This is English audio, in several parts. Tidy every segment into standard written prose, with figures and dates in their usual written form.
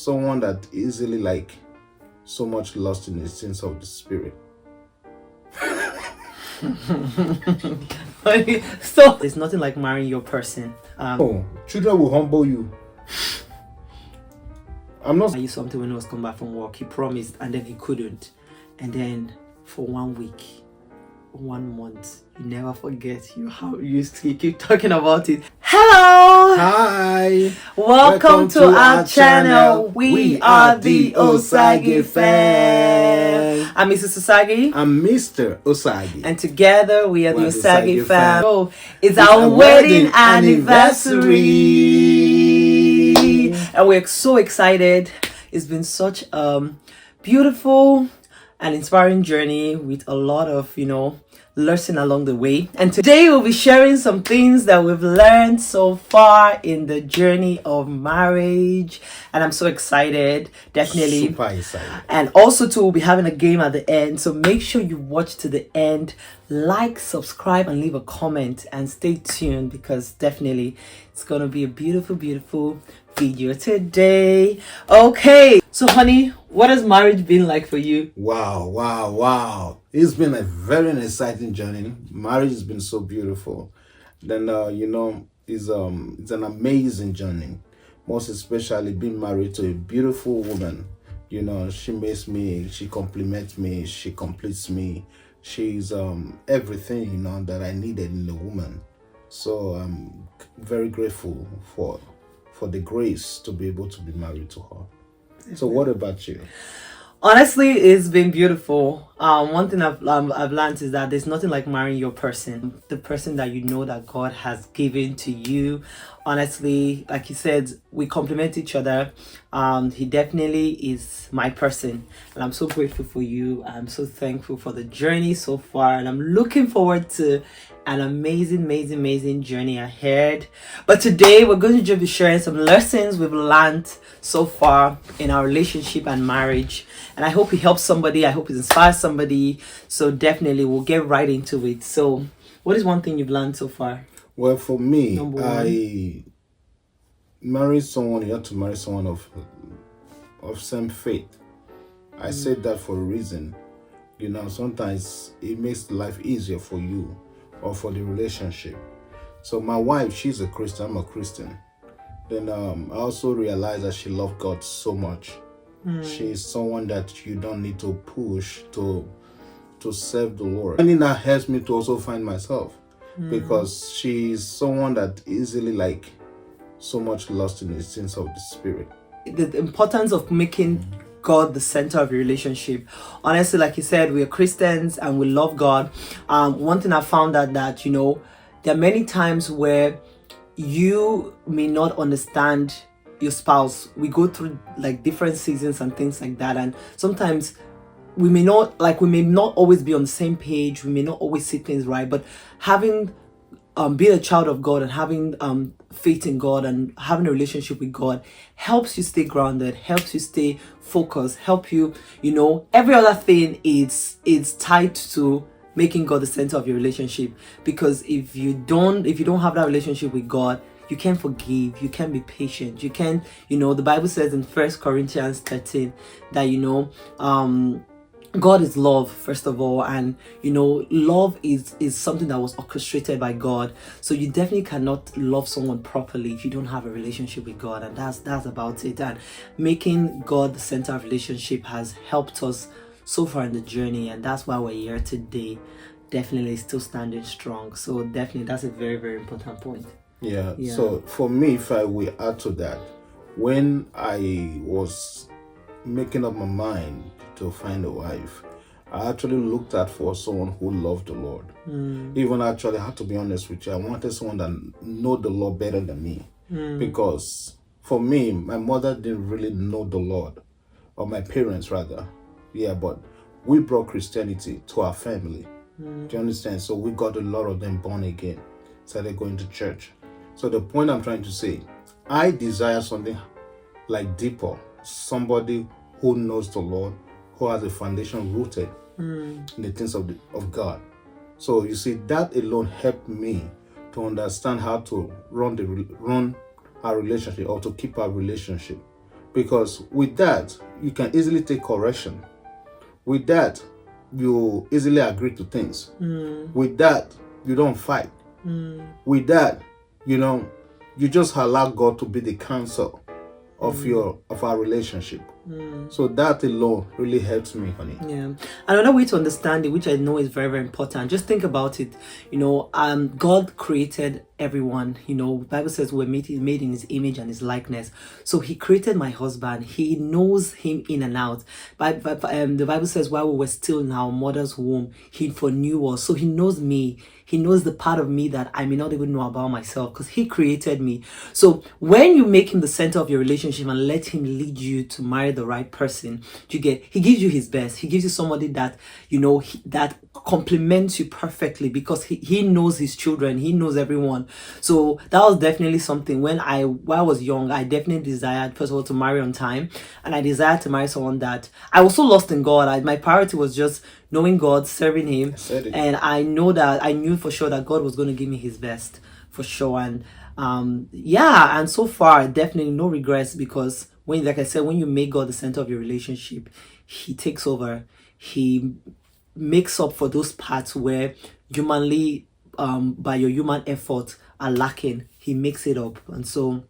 someone that easily like so much lost in the sense of the spirit. So it's nothing like marrying your person. Children will humble you. I'm not. I used something when he was coming back from work. He promised and then he couldn't. And then for 1 week, 1 month, you never forget how you used to keep talking about it. Hello! Hi! Welcome to our channel. We are the Osage fam. I'm Mrs. Osage. I'm Mr. Osage. And together we are the We're Osage fam. fam. It's our wedding anniversary. And we're so excited. It's been such a beautiful and inspiring journey with a lot of, lesson along the way. And today we'll be sharing some things that we've learned so far in the journey of marriage. And I'm so excited, definitely. Super excited. And also too, we'll be having a game at the end. So make sure you watch to the end, like, subscribe, and leave a comment, and stay tuned because definitely it's gonna be a beautiful, beautiful video today. Okay, so honey, what has marriage been like for you? Wow. It's been a very exciting journey. Marriage has been so beautiful. Then it's an amazing journey. Most especially being married to a beautiful woman. She makes me, she compliments me, she completes me. She's everything that I needed in a woman. So I'm very grateful for the grace to be able to be married to her. So what about you? Honestly, it's been beautiful. One thing I've learned is that there's nothing like marrying your person, the person that that God has given to you. Honestly, like you said, we complement each other. He definitely is my person, and I'm so grateful for you. I'm so thankful for the journey so far, and I'm looking forward to an amazing journey ahead. But today we're going to be sharing some lessons we've learned so far in our relationship and marriage, and I hope it helps somebody. I hope it inspires somebody. So definitely we'll get right into it. So what is one thing you've learned so far? Well, for me, I married someone. You have to marry someone of same faith. I said that for a reason. Sometimes it makes life easier for you or for the relationship. So my wife, she's a Christian, I'm a Christian. Then I also realized that she loved God so much. She's someone that you don't need to push to serve the Lord. And that helps me to also find myself because she's someone that easily like so much lost in the sense of the spirit. The importance of making God the center of your relationship. Honestly, like you said, we are Christians and we love God. One thing I found that there are many times where you may not understand your spouse. We go through like different seasons and things like that, and sometimes we may not always be on the same page. We may not always see things right, but having being a child of God and having faith in God and having a relationship with God helps you stay grounded, helps you stay focused, help you, every other thing is tied to making God the center of your relationship. Because if you don't have that relationship with God, you can't forgive, you can't be patient, you can't, the Bible says in 1 Corinthians 13 that God is love, first of all, and love is something that was orchestrated by God. So you definitely cannot love someone properly if you don't have a relationship with God, and that's about it. And making God the center of relationship has helped us so far in the journey, and that's why we're here today. Definitely still standing strong. So definitely that's a very, very important point. Yeah. So for me, if I will add to that, when I was making up my mind to find a wife, I actually looked at for someone who loved the Lord. Even actually, I have to be honest with you, I wanted someone that know the Lord better than me. Because for me, my mother didn't really know the Lord, or my parents rather. Yeah, but we brought Christianity to our family. Do you understand? So we got a lot of them born again, started going to church. So the point I'm trying to say, I desire something like deeper, somebody who knows the Lord, who has a foundation rooted in the things of God. So you see, that alone helped me to understand how to run our relationship or to keep our relationship. because with that, you can easily take correction. With that, you easily agree to things. With that, you don't fight. With that, you just allow God to be the counsel of our relationship. So that alone really helps me, honey. Yeah. Another way to understand it, which I know is very, very important, just think about it. God created everyone. The Bible says we're made in his image and his likeness. So he created my husband. He knows him in and out. The Bible says while we were still in our mother's womb, he foreknew us. So he knows me. He knows the part of me that I may not even know about myself, because he created me. So when you make him the center of your relationship and let him lead you to marry the right person, he gives you his best. He gives you somebody that, that complements you perfectly, because he knows his children. He knows everyone. So that was definitely something while I was young, I definitely desired, first of all, to marry on time. And I desired to marry someone that I was so lost in God. My priority was just knowing God, serving him. And I knew for sure that God was going to give me his best, for sure. And and so far, definitely no regrets, because like I said, when you make God the center of your relationship, he takes over. He makes up for those parts where humanly, by your human effort, are lacking. He makes it up. And so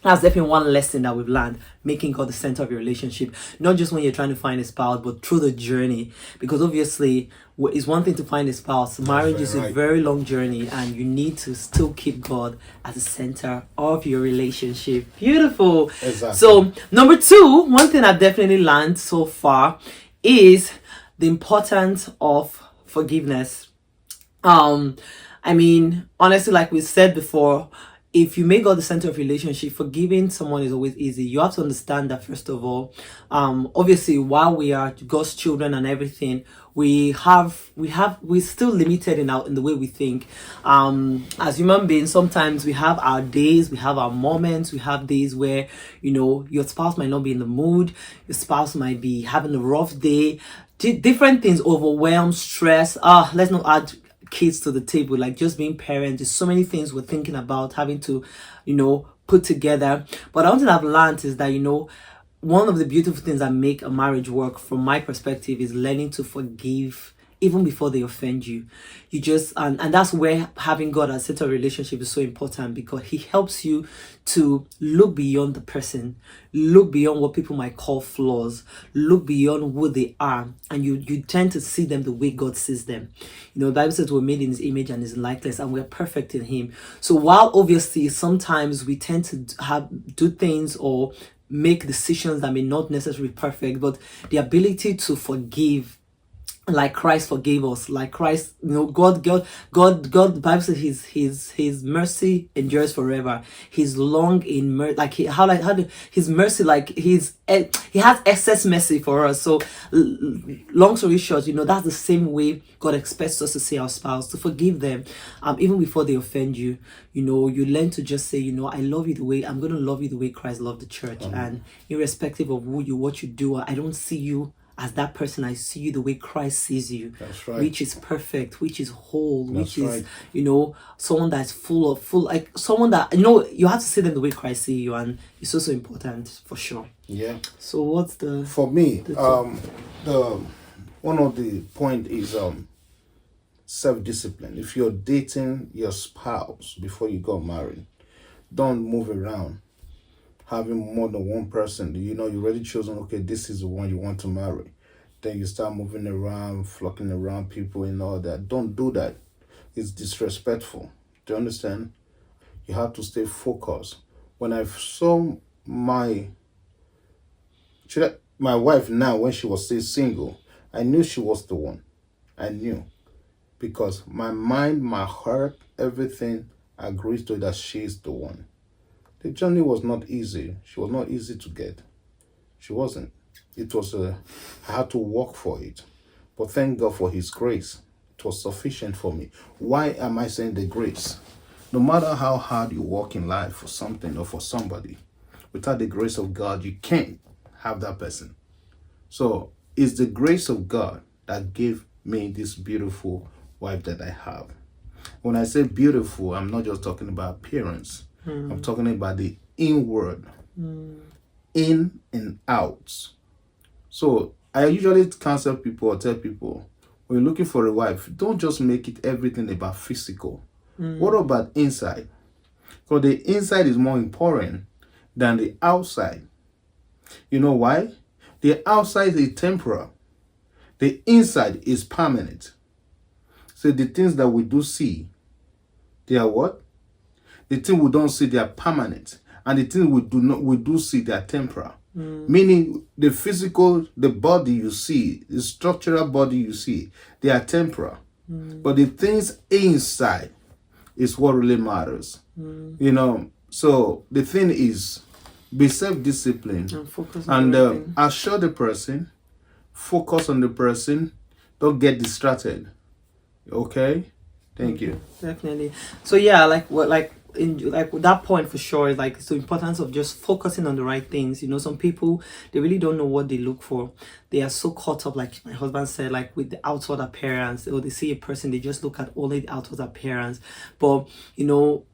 that's definitely one lesson that we've learned, making God the center of your relationship, not just when you're trying to find a spouse, but through the journey. Because obviously, it's one thing to find a spouse. Marriage is a very long journey, and you need to still keep God at the center of your relationship. Beautiful. Exactly. So, number 2, one thing I've definitely learned so far is the importance of forgiveness. Honestly, like we said before, if you make God the center of relationship, forgiving someone is always easy. You have to understand that, first of all, obviously, while we are God's children and everything, we're still limited in the way we think. As human beings, sometimes we have our days, we have our moments, we have days where, your spouse might not be in the mood, your spouse might be having a rough day, different things, overwhelmed, stress. Let's not add kids to the table, like just being parents. There's so many things we're thinking about having to put together. But one thing I've learned is that one of the beautiful things that make a marriage work, from my perspective, is learning to forgive even before they offend you. You just and that's where having God as center of relationship is so important, because he helps you to look beyond the person, look beyond what people might call flaws, look beyond who they are, and you tend to see them the way God sees them. The Bible says we're made in his image and his likeness, and we're perfect in him. So while obviously sometimes we tend to do things or make decisions that may not necessarily be perfect, but the ability to forgive like Christ forgave us, like Christ, God, the Bible says his mercy endures forever. He's long in mercy, like his mercy, like he has excess mercy for us. So long story short, that's the same way God expects us to see our spouse, to forgive them, even before they offend you. You learn to just say, I love you the way I'm going to love you the way Christ loved the church. And irrespective of what you do, I don't see you as that person. I see you the way Christ sees you. That's right. Which is perfect, which is whole, That's which right. is, someone that's full, like someone that, you have to see them the way Christ sees you, and it's also important, for sure. Yeah. So what's the... For me, one of the point is self-discipline. If you're dating your spouse before you got married, don't move around having more than one person. You already chosen, okay, this is the one you want to marry. Then you start moving around, flocking around people and all that. Don't do that. It's disrespectful. Do you understand? You have to stay focused. When I saw my wife now, when she was still single, I knew she was the one. I knew. Because my mind, my heart, everything agrees to that she's the one. The journey was not easy. She was not easy to get. She wasn't. It was I had to work for it. But thank God for his grace. It was sufficient for me. Why am I saying the grace? No matter how hard you work in life for something or for somebody, without the grace of God, you can't have that person. So it's the grace of God that gave me this beautiful wife that I have. When I say beautiful, I'm not just talking about appearance. I'm talking about the inward in and out. So I usually counsel people or tell people, when you're looking for a wife, don't just make it everything about physical. What about inside? Because the inside is more important than the outside. You know why? The outside is temporal. The inside is permanent. So the things that we do see, they are what? The things we don't see, they are permanent. And the things we do see, they are temporal. Meaning the physical, the body you see, the structural body you see, they are temporal. But the things inside is what really matters. You know, so the thing is, be self-disciplined And focus and on the right thing. assure the person, focus on the person, don't get distracted. Okay? Thank you. Definitely. So yeah, like what with that point for sure, like it's the importance of just focusing on the right things. You know, some people, they really don't know what they look for. They are so caught up, like my husband said, like with the outward appearance, or they see a person, they just look at only the outward appearance. But you know,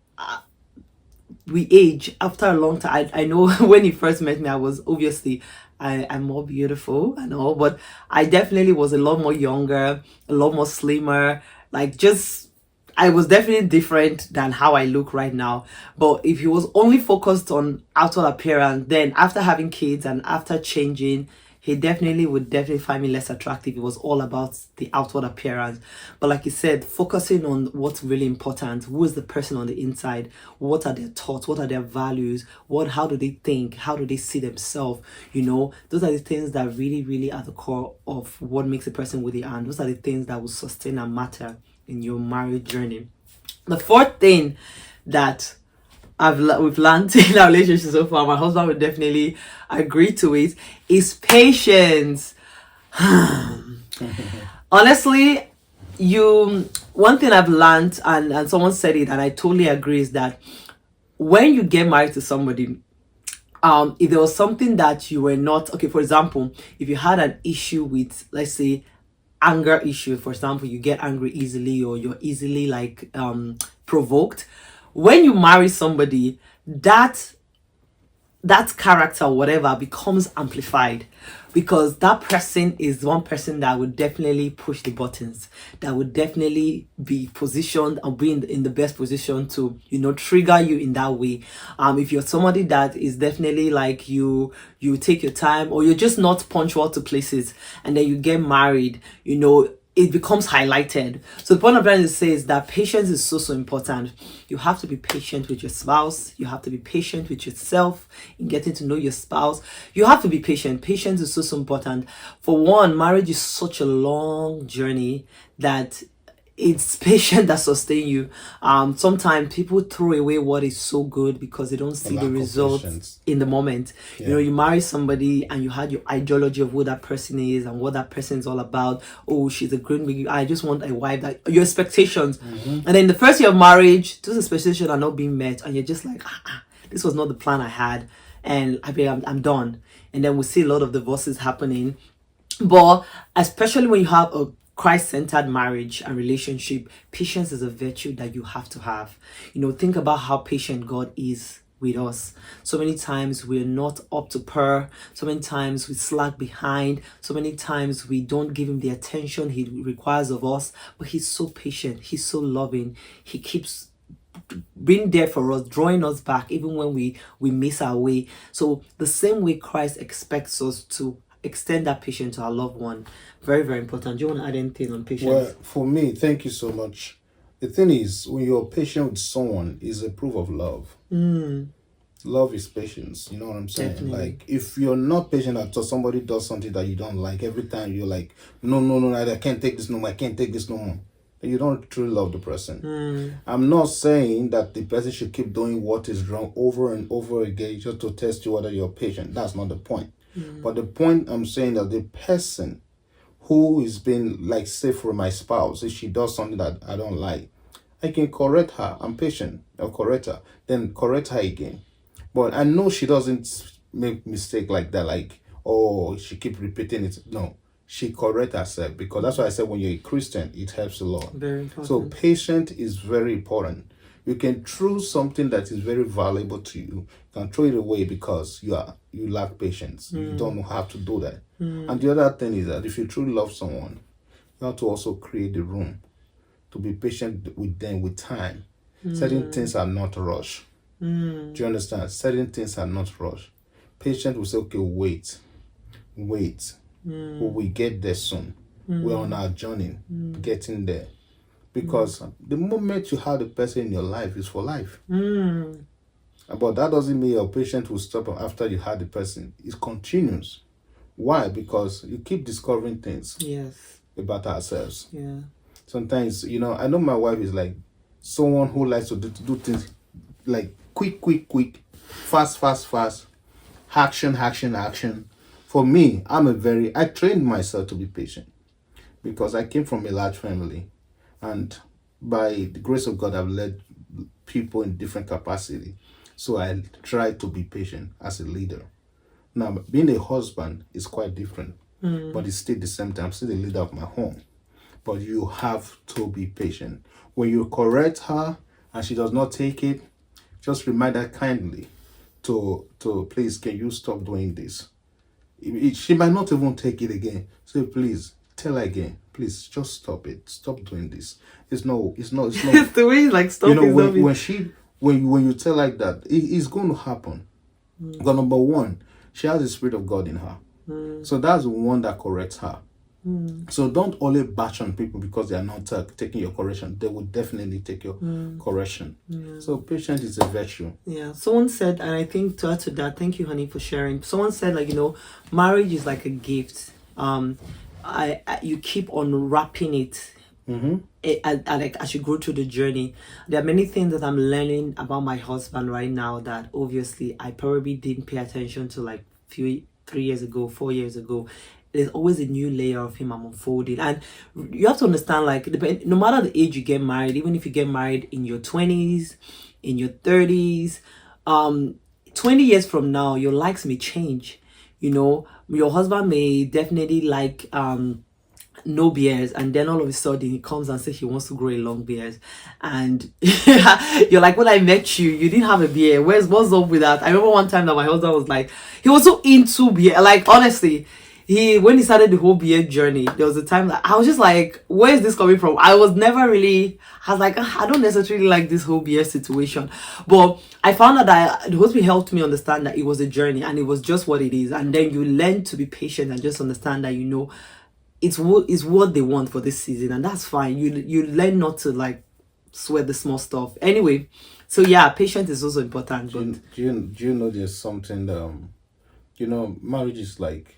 we age after a long time. I know when he first met me, I was obviously I'm more beautiful and all, but I definitely was a lot more younger, a lot more slimmer. Like just I was definitely different than how I look right now. But if he was only focused on outward appearance, then after having kids and after changing, he would definitely find me less attractive. It was all about the outward appearance. But like you said, focusing on what's really important. Who is the person on the inside? What are their thoughts? What are their values? How do they think? How do they see themselves? You know, those are the things that really, really are the core of what makes a person with the hand. Those are the things that will sustain and matter in your marriage journey. The fourth thing that we've learned in our relationship so far, my husband would definitely agree to it, is patience. Honestly, one thing I've learned, and someone said it and I totally agree, is that when you get married to somebody, if there was something that you were not okay, for example, if you had an issue with, let's say, anger issue, for example, you get angry easily, or you're easily like provoked. When you marry somebody, that character or whatever becomes amplified, because that person is one person that would definitely push the buttons, that would definitely be positioned and be in the best position to, you know, trigger you in that way. If you're somebody that is definitely like you take your time, or you're just not punctual to places, and then you get married, you know, it becomes highlighted. So the point I'm trying to say is that patience is so important. You have to be patient with your spouse. You have to be patient with yourself in getting to know your spouse. You have to be patient. Patience is so important. For one, marriage is such a long journey that it's patience that sustain you. Sometimes people throw away what is so good because they don't see lack the of results patience. in the moment. You know, you marry somebody and you had your ideology of who that person is and what that person is all about. Oh, she's a great, I just want a wife, that your expectations. And then the first year of marriage, those expectations are not being met, and you're just like, this was not the plan I had, and I'm done. And then we see a lot of divorces happening. But especially when you have a Christ-centered marriage and relationship, patience is a virtue that you have to have. You know, think about how patient God is with us. So many times we're not up to par. So many times we slack behind. So many times we don't give him the attention he requires of us. But he's so patient. He's so loving. He keeps being there for us, drawing us back even when we miss our way. So the same way Christ expects us to extend that patience to our loved one. Very, very important. Do you want to add anything on patience? Well, for me, thank you so much. The thing is, when you're patient with someone, is a proof of love. Love is patience. You know what I'm saying? Definitely. Like, if you're not patient at all, somebody does something that you don't like, every time you're like, no, I can't take this no more, I can't take this no more. You don't truly love the person. I'm not saying that the person should keep doing what is wrong over and over again just to test you whether you're patient. That's not the point. But the point I'm saying that the person who is being, like, say for my spouse, if she does something that I don't like, I can correct her. I'm patient. I'll correct her. Then correct her again. But I know she doesn't make mistake like that, like, oh, she keep repeating it. No. She correct herself, because that's why I said when you're a Christian, it helps a lot. Very important. So patient is very important. You can throw something that is very valuable to you. You can throw it away because you lack patience. You don't know how to do that. And the other thing is that if you truly love someone, you have to also create the room to be patient with them with time. Certain things are not rushed. Do you understand? Certain things are not rushed. Patient will say, okay, wait. We get there soon. We're on our journey, getting there. Because the moment you have the person in your life is for life. But that doesn't mean your patient will stop after you had the person. It continues. Why? Because you keep discovering things about ourselves. Yeah. Sometimes, I know my wife is like someone who likes to do things like quick, fast, action. For me, I trained myself to be patient because I came from a large family, and by the grace of God, I've led people in different capacity. So I try to be patient as a leader. Now, being a husband is quite different, but it's still the same time. I'm still the leader of my home. But you have to be patient. When you correct her and she does not take it, just remind her kindly to please, can you stop doing this? She might not even take it again. So please tell her again. Please just stop it. Stop doing this. It's not. It's the way like stop. When you tell like that, it's going to happen. Because number one, she has the Spirit of God in her. So that's the one that corrects her. So don't always bash on people because they are not taking your correction. They will definitely take your correction. So patience is a virtue. Yeah. Someone said, and I think to add to that, thank you, honey, for sharing. Someone said, like, marriage is like a gift. You keep unwrapping it. Like as you go through the journey, there are many things that I'm learning about my husband right now that obviously I probably didn't pay attention to like 3 years ago, 4 years ago. There's always a new layer of him I'm unfolding, and you have to understand, like, no matter the age you get married, even if you get married in your 20s, in your 30s, 20 years from now, your likes may change. Your husband may definitely like no beards, and then all of a sudden he comes and says he wants to grow a long beard, and you're like, when I met you didn't have a beard. What's up with that? I remember one time that my husband was like, he was so into beard, like, honestly, when he started the whole beard journey, there was a time that I was just like, where is this coming from? I was like, I don't necessarily like this whole beard situation. But I found out that the Holy Spirit helped me understand that it was a journey and it was just what it is. And then you learn to be patient and just understand that, it's what they want for this season. And that's fine. You learn not to like sweat the small stuff. Anyway, so yeah, patience is also important. Do you know there's something, marriage is like,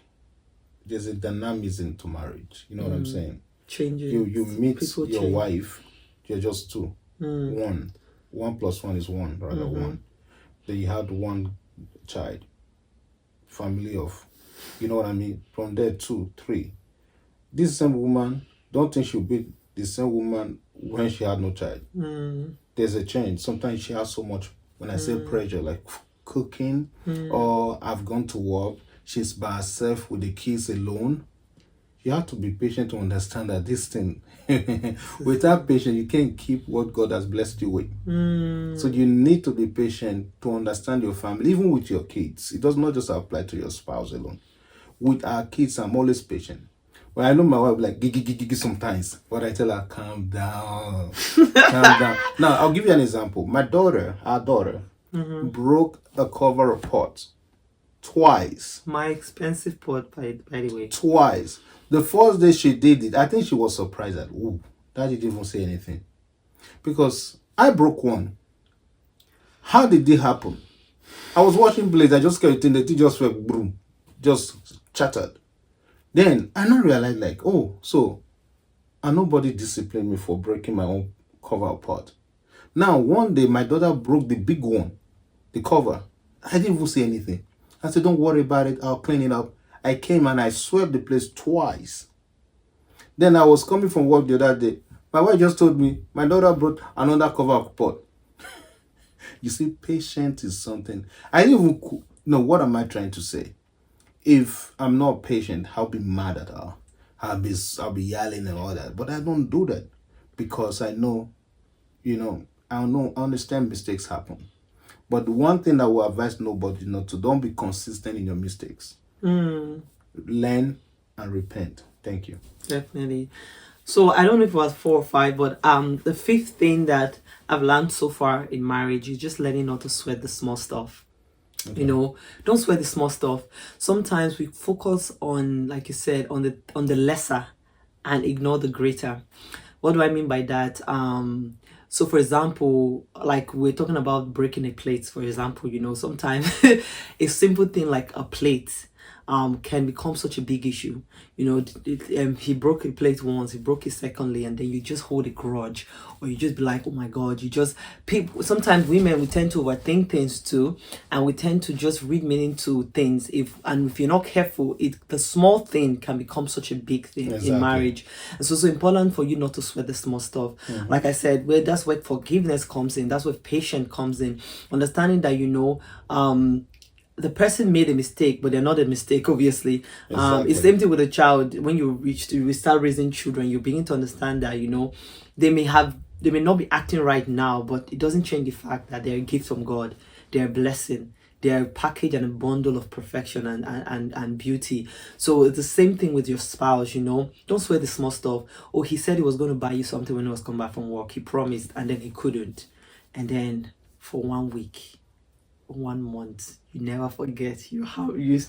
there's a dynamism to marriage. You know what I'm saying? Changes. You meet your wife, you're just two. 1 + 1 is 1, rather 1. Then you had 1 child. Family of, you know what I mean? From there, 2, 3. This same woman, don't think she'll be the same woman when she had no child. There's a change. Sometimes she has so much, when I say pressure, like cooking, or I've gone to work, she's by herself with the kids alone. You have to be patient to understand that this thing, without patience, you can't keep what God has blessed you with. So you need to be patient to understand your family, even with your kids. It does not just apply to your spouse alone. With our kids, I'm always patient. When I know my wife like gigi sometimes, but I tell her, calm down, calm down. Now, I'll give you an example. Our daughter, broke a cover of pot twice. My expensive pot, by the way. Twice. The first day she did it, I think she was surprised that, Daddy didn't even say anything. Because I broke one. How did it happen? I was watching Blaze, I just kept it, the thing just went boom, just shattered. Then I now realized, like, so, and nobody disciplined me for breaking my own cover pot. Now, one day, my daughter broke the big one, the cover. I didn't even say anything. I said, don't worry about it, I'll clean it up. I came and I swept the place twice. Then I was coming from work the other day. My wife just told me, my daughter brought another cover of pot. You see, patience is something. I didn't even know, what am I trying to say? If I'm not patient, I'll be mad at her. I'll be yelling and all that. But I don't do that because I know, I know, I understand mistakes happen. But the one thing that will advise nobody not to, don't be consistent in your mistakes. Learn and repent. Thank you. Definitely. So I don't know if it was 4 or 5, but the fifth thing that I've learned so far in marriage is just learning not to sweat the small stuff. You know, don't sweat the small stuff. Sometimes we focus on, like you said, on the lesser and ignore the greater. What do I mean by that? So for example, like we're talking about breaking a plate, for example, you know, sometimes a simple thing like a plate can become such a big issue. You know, he broke a plate once, he broke it secondly, and then you just hold a grudge, or you just be like, oh my God, you just people. Sometimes women, we tend to overthink things too, and we tend to just read meaning to things. If you're not careful, the small thing can become such a big thing in marriage. And so it's so important for you not to sweat the small stuff. Like I said, that's where forgiveness comes in. That's where patience comes in. Understanding that, you know, the person made a mistake, but they're not a mistake, obviously. It's the same thing with a child. When you start raising children, you begin to understand that, you know, they may not be acting right now, but it doesn't change the fact that they're a gift from God. They're a blessing. They're a package and a bundle of perfection and beauty. So it's the same thing with your spouse, you know. Don't sweat the small stuff. Oh, he said he was going to buy you something when he was coming back from work. He promised, and then he couldn't. And then for 1 week, 1 month, you never forget. You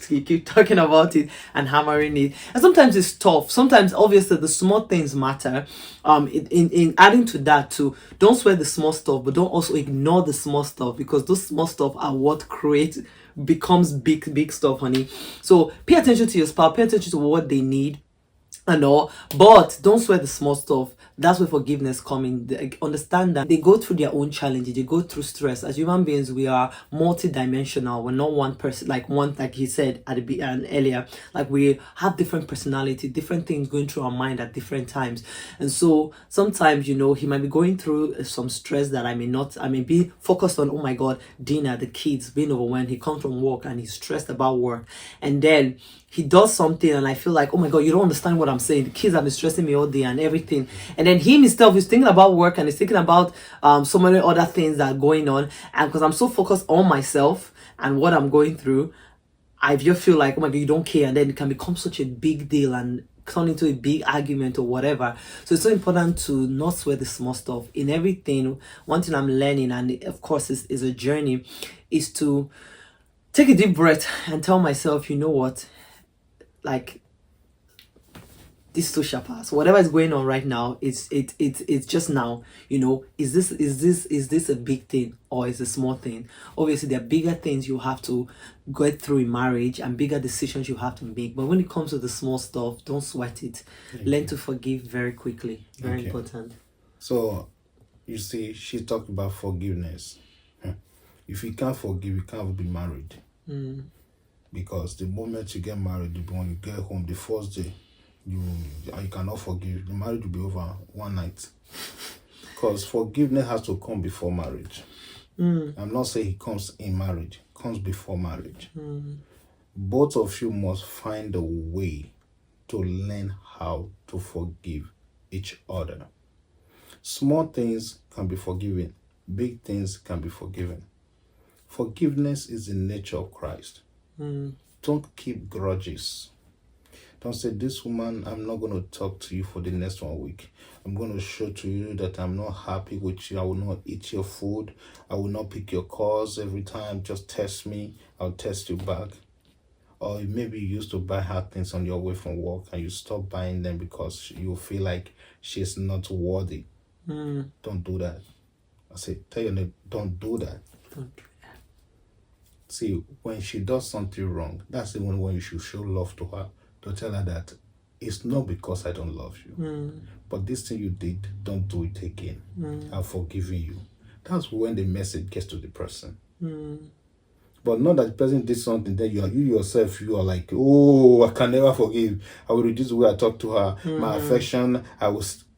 keep talking about it and hammering it, and sometimes it's tough. Sometimes obviously the small things matter. In adding to that too, don't sweat the small stuff, but don't also ignore the small stuff, because those small stuff are what becomes big stuff, honey. So pay attention to your spouse, pay attention to what they need and all, but don't sweat the small stuff. That's where forgiveness comes in. Understand that they go through their own challenges, they go through stress. As human beings, we are multi-dimensional. We're not one person, like he said at the and earlier, like we have different personality, different things going through our mind at different times. And so sometimes, you know, he might be going through some stress that I may be focused on, oh my God, dinner, the kids, being overwhelmed. He comes from work and he's stressed about work, and then he does something and I feel like, oh my God, you don't understand what I'm saying. The kids have been stressing me all day and everything. And then he himself is thinking about work and he's thinking about so many other things that are going on. And because I'm so focused on myself and what I'm going through, I just feel like, oh my God, you don't care. And then it can become such a big deal and turn into a big argument or whatever. So it's so important to not sweat the small stuff in everything. One thing I'm learning, and of course is a journey, is to take a deep breath and tell myself, you know what? Like, this too shall pass. Whatever is going on right now, it's just now. You know, is this a big thing or is it a small thing? Obviously, there are bigger things you have to go through in marriage and bigger decisions you have to make. But when it comes to the small stuff, don't sweat it. Learn to forgive very quickly. Very important. So, you see, she talked about forgiveness. If you can't forgive, you can't be married. Because the moment you get married, when you get home the first day, you cannot forgive. The marriage will be over one night. Because forgiveness has to come before marriage. I'm not saying it comes in marriage. It comes before marriage. Both of you must find a way to learn how to forgive each other. Small things can be forgiven. Big things can be forgiven. Forgiveness is the nature of Christ. Don't keep grudges. Don't say, this woman, I'm not going to talk to you for the next 1 week. I'm going to show to you that I'm not happy with you. I will not eat your food. I will not pick your calls every time. Just test me. I'll test you back. Or maybe you used to buy her things on your way from work and you stop buying them because you feel like she's not worthy. Don't do that. I say, tell your neighbor, don't do that. Don't do that. See, when she does something wrong, that's the one when you should show love to her, to tell her that it's not because I don't love you, but this thing you did, don't do it again. I've forgiven you. That's when the message gets to the person. But not that the person did something, then you yourself, you are like, oh, I can never forgive. I will reduce the way I talk to her. My affection,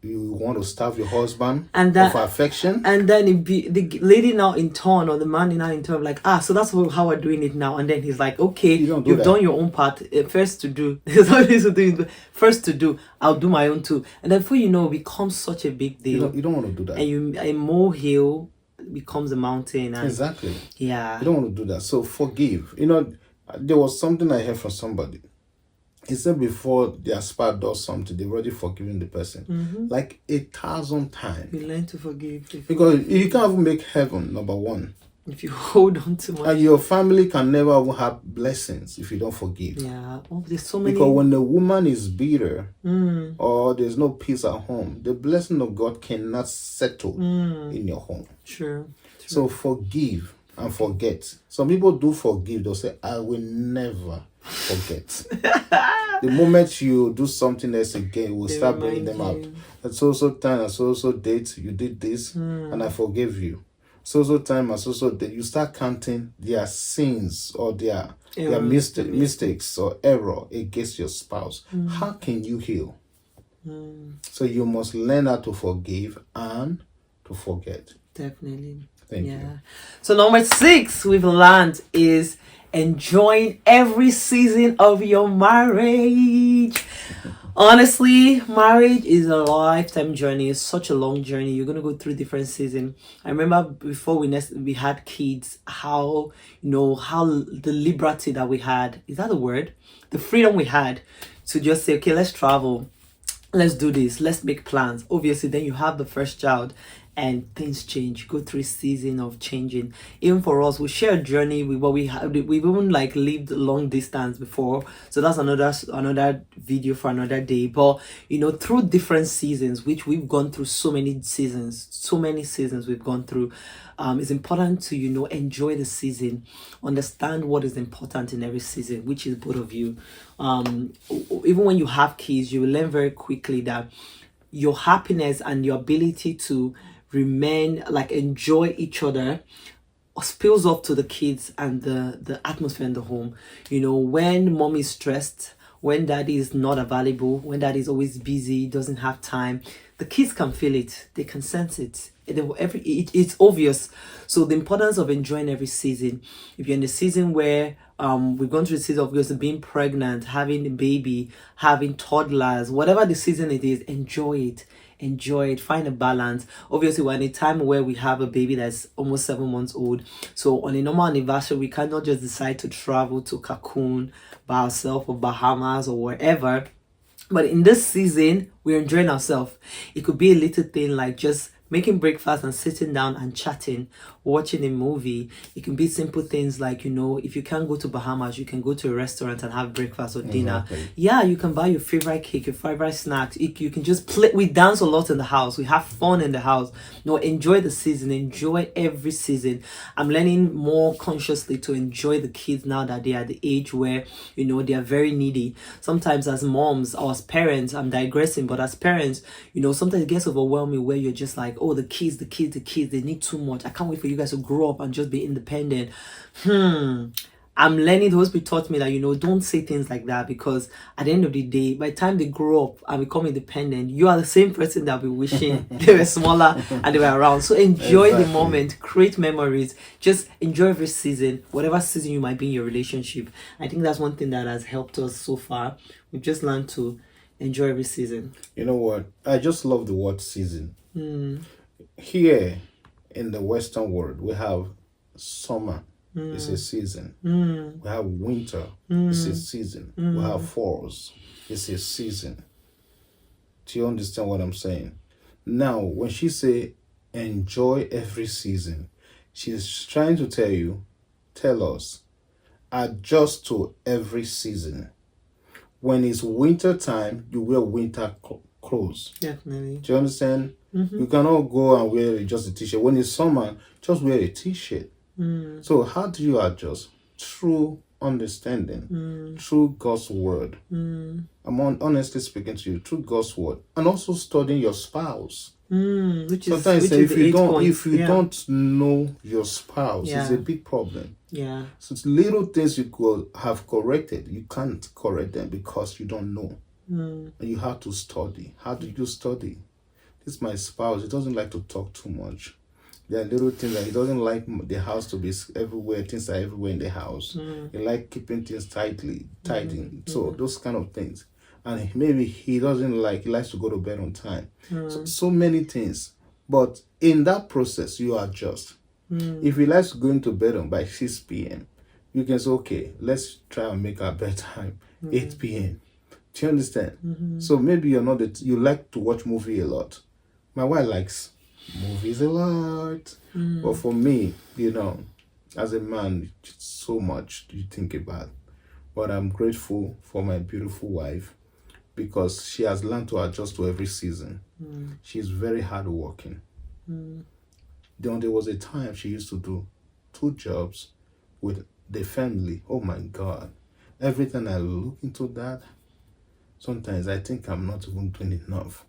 you want to starve your husband of affection, and then it be the lady now in turn, or the man now in turn, like, so that's how we're doing it now. And then he's like, okay, you've done your own part. First to do, first to do, I'll do my own too. And then before you know, it becomes such a big deal. You don't want to do that. And a molehill becomes a mountain. And Exactly. yeah. You don't want to do that. So forgive. There was something I heard from somebody. He said before their spouse does something, they've already forgiven the person like 1,000 times. We learn to forgive. Because you can't even make heaven, number one. If you hold on too much. And your family can never even have blessings if you don't forgive. Yeah. Oh, there's so many. Because when the woman is bitter or there's no peace at home, the blessing of God cannot settle in your home. True. So forgive and forget. Some people do forgive. They'll say, I will never forget. The moment you do something else again, we'll start bringing them out. At so time and so date, you did this and I forgave you. So time and so date, you start counting their sins or their mistakes or error against your spouse. How can you heal? So you must learn how to forgive and to forget. Definitely. Thank you. So number 6 we've learned is enjoying every season of your marriage. Honestly, marriage is a lifetime journey. It's such a long journey. You're gonna go through different seasons. I remember before we had kids, how the liberty that we had, is that the word? The freedom we had to just say, okay, let's travel, let's do this, let's make plans. Obviously, then you have the first child and things change. Go through a season of changing. Even for us, we share a journey with what we have. We've even like lived long distance before, so that's another video for another day. But through different seasons, which we've gone through, so many seasons we've gone through. It's important to enjoy the season, understand what is important in every season, which is both of you. Even when you have kids, you will learn very quickly that your happiness and your ability to remain, enjoy each other, spills off to the kids and the atmosphere in the home. When mom is stressed, when daddy is not available, when daddy is always busy, doesn't have time, the kids can feel it, they can sense it. It's obvious. So the importance of enjoying every season. If you're in the season where we've gone through the season of being pregnant, having a baby, having toddlers, whatever the season it is, enjoy it, find a balance. Obviously, we're in a time where we have a baby that's almost 7 months old. So on a normal anniversary, we cannot just decide to travel to Cancun by ourselves or Bahamas or wherever. But in this season, we're enjoying ourselves. It could be a little thing like just making breakfast and sitting down and chatting, watching a movie. It can be simple things like, if you can't go to Bahamas, you can go to a restaurant and have breakfast or dinner. Exactly. Yeah, you can buy your favorite cake, your favorite snacks. You can just play. We dance a lot in the house. We have fun in the house. Enjoy the season. Enjoy every season. I'm learning more consciously to enjoy the kids now that they are at the age where, they are very needy. Sometimes as moms or as parents, I'm digressing, but as parents, sometimes it gets overwhelming where you're just like, oh, the kids, they need too much. I can't wait for you guys to grow up and just be independent. I'm learning. The Holy Spirit taught me that, don't say things like that, because at the end of the day, by the time they grow up and become independent, you are the same person that will be wishing they were smaller and they were around. So enjoy the moment, create memories, just enjoy every season, whatever season you might be in your relationship. I think that's one thing that has helped us so far. We've just learned to enjoy every season. You know what? I just love the word season. Here in the Western world, we have summer. It's a season. We have winter. It's a season. We have falls. It's a season. Do you understand what I'm saying? Now, when she say enjoy every season, she's trying to tell us, adjust to every season. When it's winter time, you wear winter clothes. Definitely. Do you understand? You cannot go and wear just a t-shirt. When it's summer, just wear a t-shirt. So how do you adjust? Through understanding, through God's word. I'm honestly speaking to you, through God's word, and also studying your spouse. Sometimes if you don't know your spouse, it's a big problem. Yeah. So it's little things you could have corrected. You can't correct them because you don't know. And you have to study. How do you study? This is my spouse. He doesn't like to talk too much. There are little things that he doesn't like the house to be everywhere. Things are everywhere in the house. He like keeping things tidy. So those kind of things. And maybe he likes to go to bed on time. So many things. But in that process, you adjust. If you like going to bed on by 6 p.m., you can say, okay, let's try and make our bedtime 8 p.m. Do you understand? So maybe you're not you like to watch movie a lot. My wife likes movies a lot. But for me, as a man, it's so much you think about. But I'm grateful for my beautiful wife because she has learned to adjust to every season. She's very hardworking. Then there was a time she used to do 2 jobs with the family. Oh my God. Every time I look into that, sometimes I think I'm not even doing enough.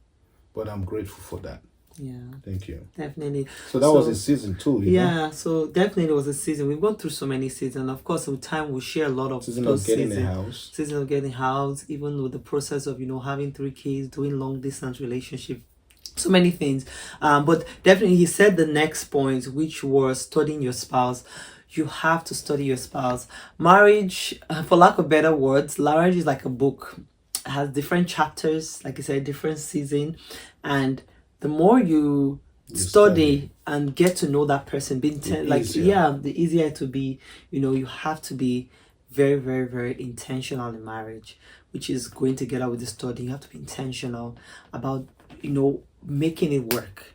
But I'm grateful for that. Yeah. Thank you. Definitely. So that was a season too, yeah, so definitely it was a season. We've gone through so many seasons. Of course, with time we'll share a lot of Season those of getting seasons. a house. Season of getting a house, even with the process of, having 3 kids, doing long distance relationship. So many things. But definitely he said the next point, which was studying your spouse. You have to study your spouse. Marriage, for lack of better words, marriage is like a book. It has different chapters, like I said, different season. And the more you study and get to know that person, the easier it will be. You have to be very, very, very intentional in marriage, which is going together with the study. You have to be intentional about, making it work.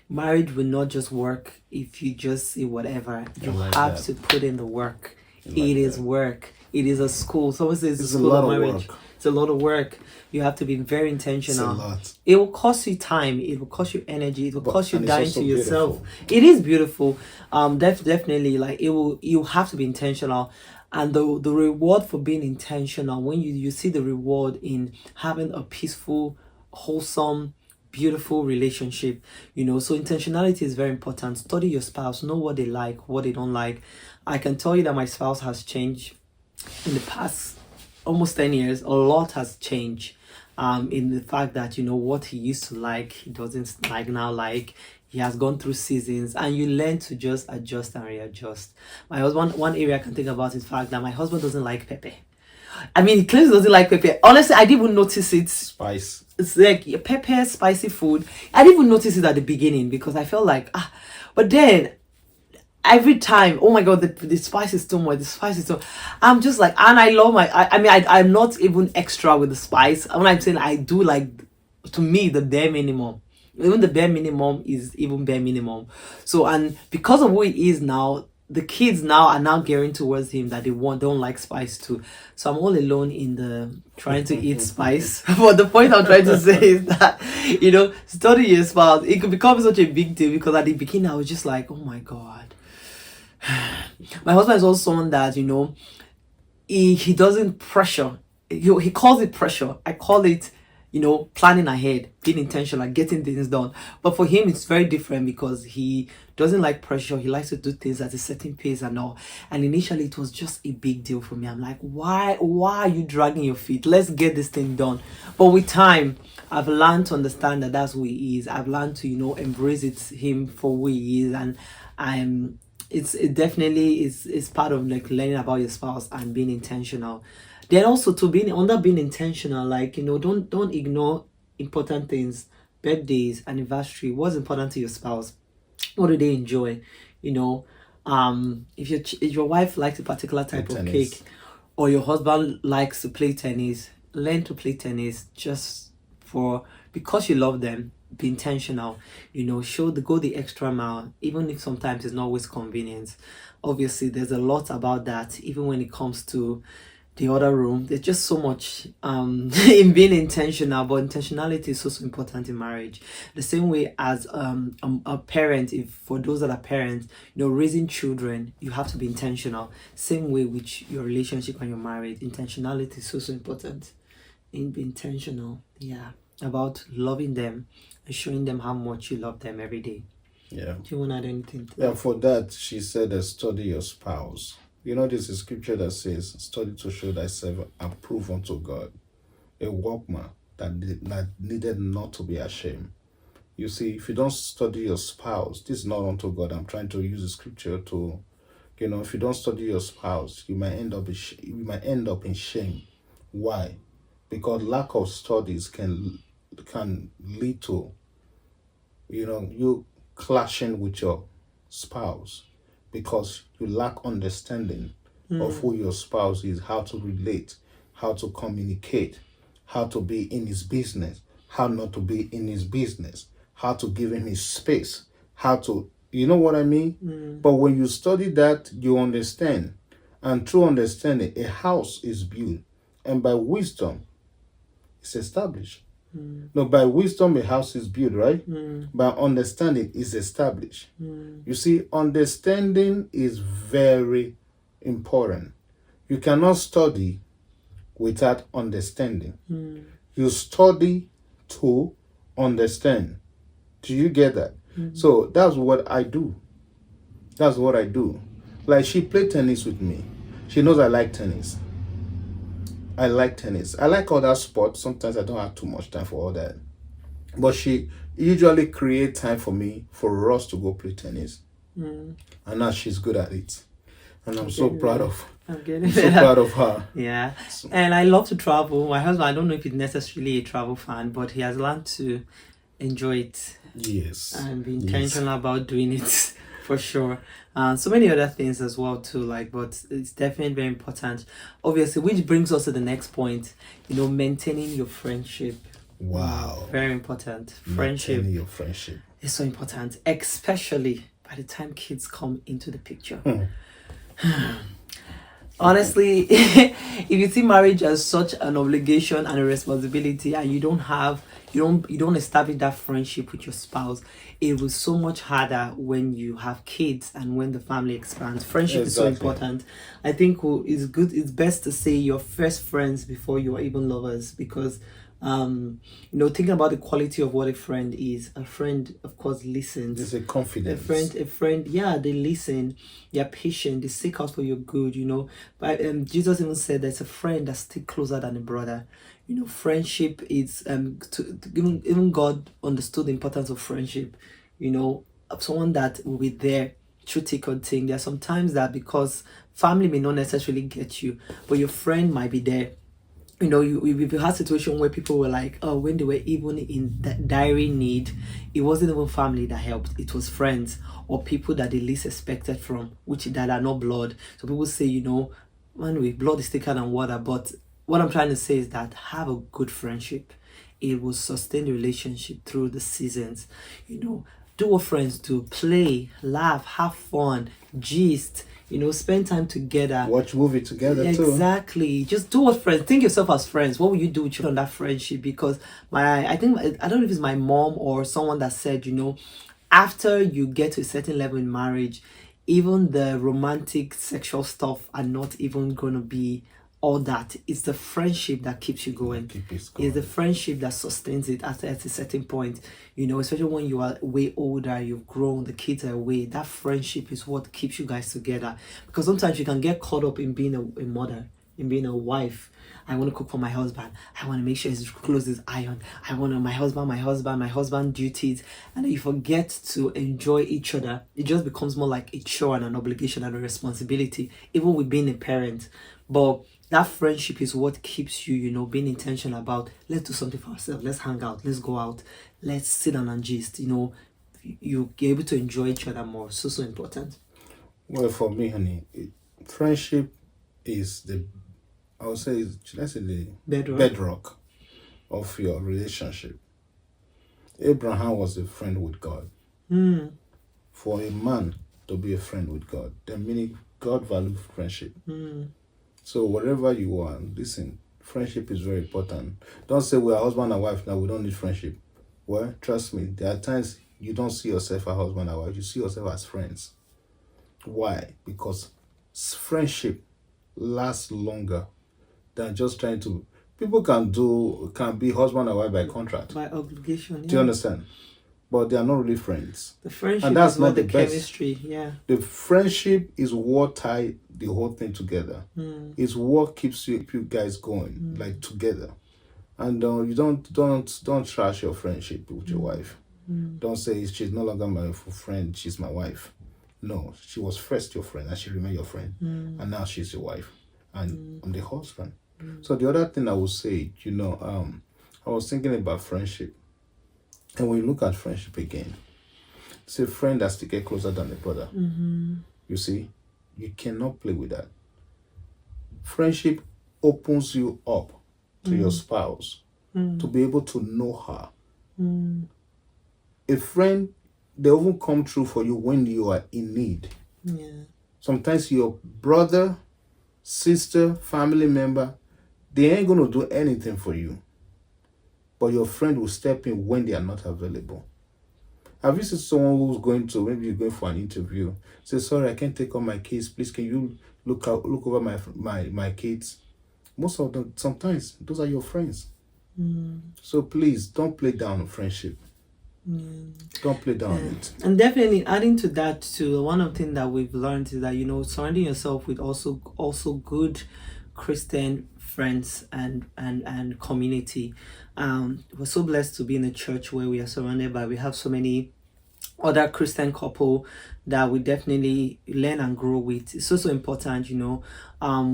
Marriage will not just work if you just say whatever. You have to put in the work. It is work. It is a school. Someone says it's a school of marriage. It's a lot of work. You have to be very intentional. It's a lot. It will cost you time. It will cost you energy. It will cost you dying to yourself. Beautiful. It is beautiful. Definitely, like it will. You have to be intentional, and the reward for being intentional, when you see the reward in having a peaceful, wholesome, beautiful relationship. So intentionality is very important. Study your spouse. Know what they like, what they don't like. I can tell you that my spouse has changed in the past almost 10 years. A lot has changed. In the fact that what he used to like, he doesn't like now. Like, he has gone through seasons, and you learn to just adjust and readjust. My husband, one area I can think about is the fact that my husband doesn't like pepper. I mean, he claims he doesn't like pepper. Honestly, I didn't even notice it. Spice. It's like pepper, spicy food. I didn't even notice it at the beginning because I felt like but then every time, oh my God, the spice is too much. The spice is too. I'm just like, and I love I'm not even extra with the spice. When I'm saying I do, like, to me, the bare minimum. Even the bare minimum is even bare minimum. So, and because of who he is now, the kids now are now gearing towards him that they don't like spice too. So I'm all alone in the trying to eat spice. But the point I'm trying to say is that, study your spouse, it could become such a big deal because at the beginning I was just like, oh my God. My husband is also someone that, he doesn't pressure. He calls it pressure. I call it, planning ahead, being intentional, getting things done. But for him, it's very different because he doesn't like pressure. He likes to do things at a certain pace and all. And initially, it was just a big deal for me. I'm like, why are you dragging your feet? Let's get this thing done. But with time, I've learned to understand that that's who he is. I've learned to, embrace him for who he is. And it definitely is part of like learning about your spouse and being intentional. Then also to being intentional, like, don't ignore important things. Birthdays, anniversary, what's important to your spouse? What do they enjoy? If your wife likes a particular type of cake, or your husband likes to play tennis, learn to play tennis because you love them. Be intentional, go the extra mile, even if sometimes it's not always convenient. Obviously, there's a lot about that, even when it comes to the other room. There's just so much in being intentional, but intentionality is so important in marriage. The same way as a parent, if for those that are parents, raising children, you have to be intentional. Same way with your relationship and your marriage, intentionality is so important. Be intentional, about loving them and showing them how much you love them every day. Yeah. Do you want to add anything to that? For that, she said, study your spouse. There's a scripture that says, study to show thyself approved unto God, a workman that needed not to be ashamed. You see, if you don't study your spouse, this is not unto God. I'm trying to use the scripture to, if you don't study your spouse, you might end up in shame. Why? Because lack of studies can lead to you clashing with your spouse because you lack understanding of who your spouse is, how to relate, how to communicate, how to be in his business, how not to be in his business, how to give him his space, how to, you know what I mean? But when you study that, you understand. And through understanding, a house is built. And by wisdom, it's established. No, by wisdom, a house is built, right? By understanding, is established. You see, understanding is very important. You cannot study without understanding. You study to understand. Do you get that? So that's what I do. That's what I do. Like, she played tennis with me. She knows I like tennis. I like tennis. I like other sports. Sometimes I don't have too much time for all that. But she usually create time for me, for us to go play tennis. And now she's good at it. And I'm so proud of I'm getting I'm so better. proud of her. Yeah. And I love to travel. My husband, I don't know if he's necessarily a travel fan, but he has learned to enjoy it Yes. and be Yes. intentional about doing it for sure. So many other things as well too, like, but it's definitely very important. Obviously, which brings us to the next point, maintaining your friendship. Wow. Very important. Friendship Maintaining your friendship. is so important, especially by the time kids come into the picture. Honestly, if you see marriage as such an obligation and a responsibility, and you don't establish that friendship with your spouse, it was so much harder when you have kids and when the family expands. Friendship is so Exactly. important. I think it's best to say you're first friends before you are even lovers, because thinking about the quality of what a friend is. A friend, of course, listens. There's a confidence. A friend, yeah, they listen, they're patient, they seek out for your good, But Jesus even said there's a friend that's still closer than a brother. Friendship is even God understood the importance of friendship. Someone that will be there through thick or thin. There are some times that, because family may not necessarily get you, but your friend might be there. We've had situation where people were like, oh, when they were even in that dire need, it wasn't even family that helped, it was friends or people that they least expected from, that are not blood. So people say, anyway, blood is thicker than water. But what I'm trying to say is that have a good friendship. It will sustain the relationship through the seasons. Do what friends do: play, laugh, have fun, gist, spend time together. Watch movie together too. Exactly. Just do what friends. Think yourself as friends. What will you do with you on that friendship? Because I don't know if it's my mom or someone that said, after you get to a certain level in marriage, even the romantic sexual stuff are not even gonna be all that. It's the friendship that keeps you going. It's the friendship that sustains it at a certain point. Especially when you are way older, you've grown, the kids are away. That friendship is what keeps you guys together. Because sometimes you can get caught up in being a mother, in being a wife. I want to cook for my husband. I want to make sure his clothes is ironed. I want my husband duties. And then you forget to enjoy each other. It just becomes more like a chore and an obligation and a responsibility, even with being a parent. But that friendship is what keeps you, being intentional about, let's do something for ourselves. Let's hang out. Let's go out. Let's sit down and gist. You're able to enjoy each other more. So important. Well, for me, honey, friendship is I would say, should I say the bedrock of your relationship. Abraham was a friend with God. For a man to be a friend with God, then meaning God values friendship. So wherever you are, listen, friendship is very important. Don't say we're husband and wife now, we don't need friendship. Well, trust me, there are times you don't see yourself as husband and wife, you see yourself as friends. Why? Because friendship lasts longer than just trying to. People can be husband and wife by contract, by obligation. Yeah. Do you understand? But they are not really friends. The friendship and that's is not what the chemistry. best. Yeah. The friendship is what tie the whole thing together. It's what keeps you guys going, like together. And you don't trash your friendship with your wife. Don't say she's no longer my friend, she's my wife. No, she was first your friend and she remained your friend, and now she's your wife, and I'm the husband. So the other thing I would say, I was thinking about friendship. And when you look at friendship again, it's a friend that still get closer than a brother. You see, you cannot play with that. Friendship opens you up to your spouse to be able to know her. A friend, they often come through for you when you are in need. Yeah. Sometimes your brother, sister, family member, they ain't going to do anything for you. But your friend will step in when they are not available. Have you seen someone who's going to, maybe you're going for an interview, say, sorry, I can't take on my kids. Please, can you look over my kids? Most of them, sometimes, those are your friends. So please, don't play down on friendship. Don't play down on it. And definitely adding to that too, one of the things that we've learned is that, you know, surrounding yourself with also good Christian friends and community. We're so blessed to be in a church where we are surrounded by, we have so many other Christian couple that we definitely learn and grow with. It's so important, you know.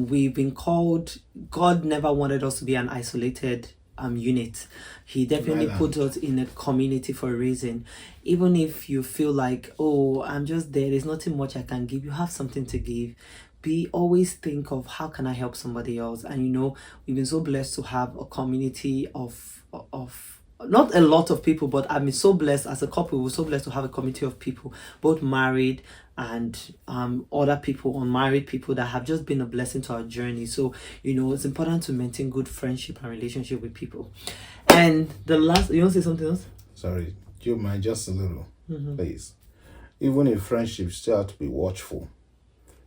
We've been called, God never wanted us to be an isolated unit. He definitely put us in a community for a reason. Even if you feel like, oh, I'm just there, there's nothing much I can give, you have something to give. Always think of how can I help somebody else. And you know, we've been so blessed to have a community of not a lot of people, but I've been so blessed as a couple. We're so blessed to have a community of people, both married and other people, unmarried people, that have just been a blessing to our journey. So, you know, it's important to maintain good friendship and relationship with people. And the last, you want to say something else? Sorry, do you mind just a little, please? Even in friendship, you still have to be watchful.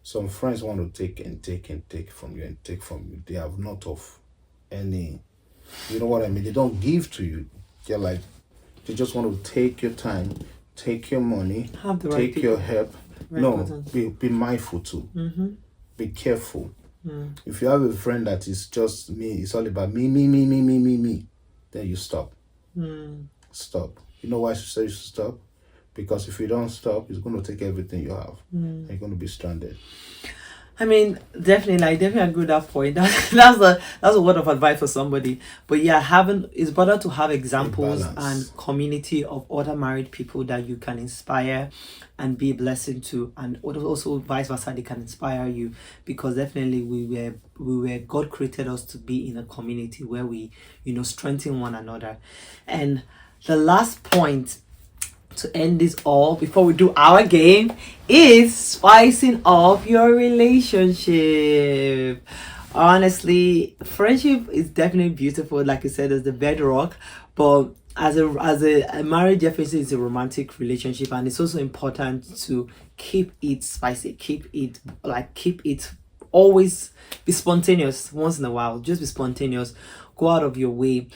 Some friends want to take and take and take from you and take from you. They have not of any, you know what I mean? They don't give to you. They're like, they just want to take your time, take your money, Have the right take people. your help. Very No, important. be mindful too. Be careful. If you have a friend that is just me, it's all about me, then you stop. Stop. You know why I say you should stop? Because if you don't stop, it's going to take everything you have. And you're going to be stranded. I mean, definitely, I definitely agree with that point. That's a word of advice for somebody. But yeah, it's better to have examples balance. and community of other married people that you can inspire and be a blessing to, and also vice versa, they can inspire you, because definitely we were God created us to be in a community where we, you know, strengthen one another. And the last point to end this all before we do our game is spicing up your relationship. Honestly, friendship is definitely beautiful, like you said, as the bedrock, but as a marriage definitely is a romantic relationship, and it's also important to keep it spicy, keep it always be spontaneous. Once in a while, just be spontaneous, go out of your way.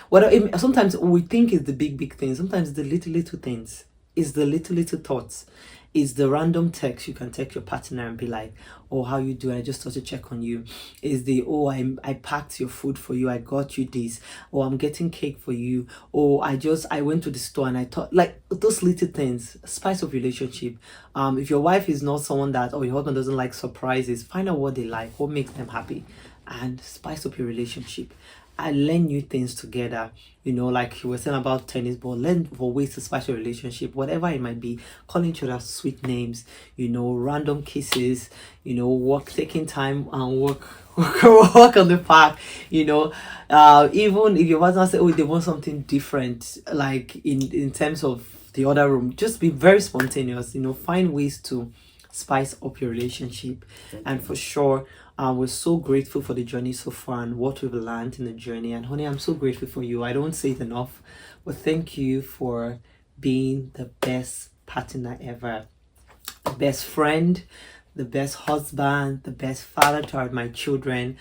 Sometimes we think it's the big things, sometimes the little things. It's the little thoughts. It's the random text you can text your partner and be like, oh, how you doing? I just thought to check on you. Is the, oh, I packed your food for you. I got you this. Or I'm getting cake for you. Or I went to the store and I thought, like, those little things, spice of relationship. If your wife is not someone that, or your husband doesn't like surprises, find out what they like, what makes them happy, and spice up your relationship. I learn new things together, you know, like you were saying about tennis ball, learn for ways to spice your relationship, whatever it might be, calling each other sweet names, you know, random kisses, you know, taking time and walk on the park, you know, even if your partner say, oh, they want something different, like in terms of the other room, just be very spontaneous, you know, find ways to spice up your relationship. And for sure, we're so grateful for the journey so far and what we've learned in the journey. And honey, I'm so grateful for you. I don't say it enough, but thank you for being the best partner ever, the best friend, the best husband, the best father to our children,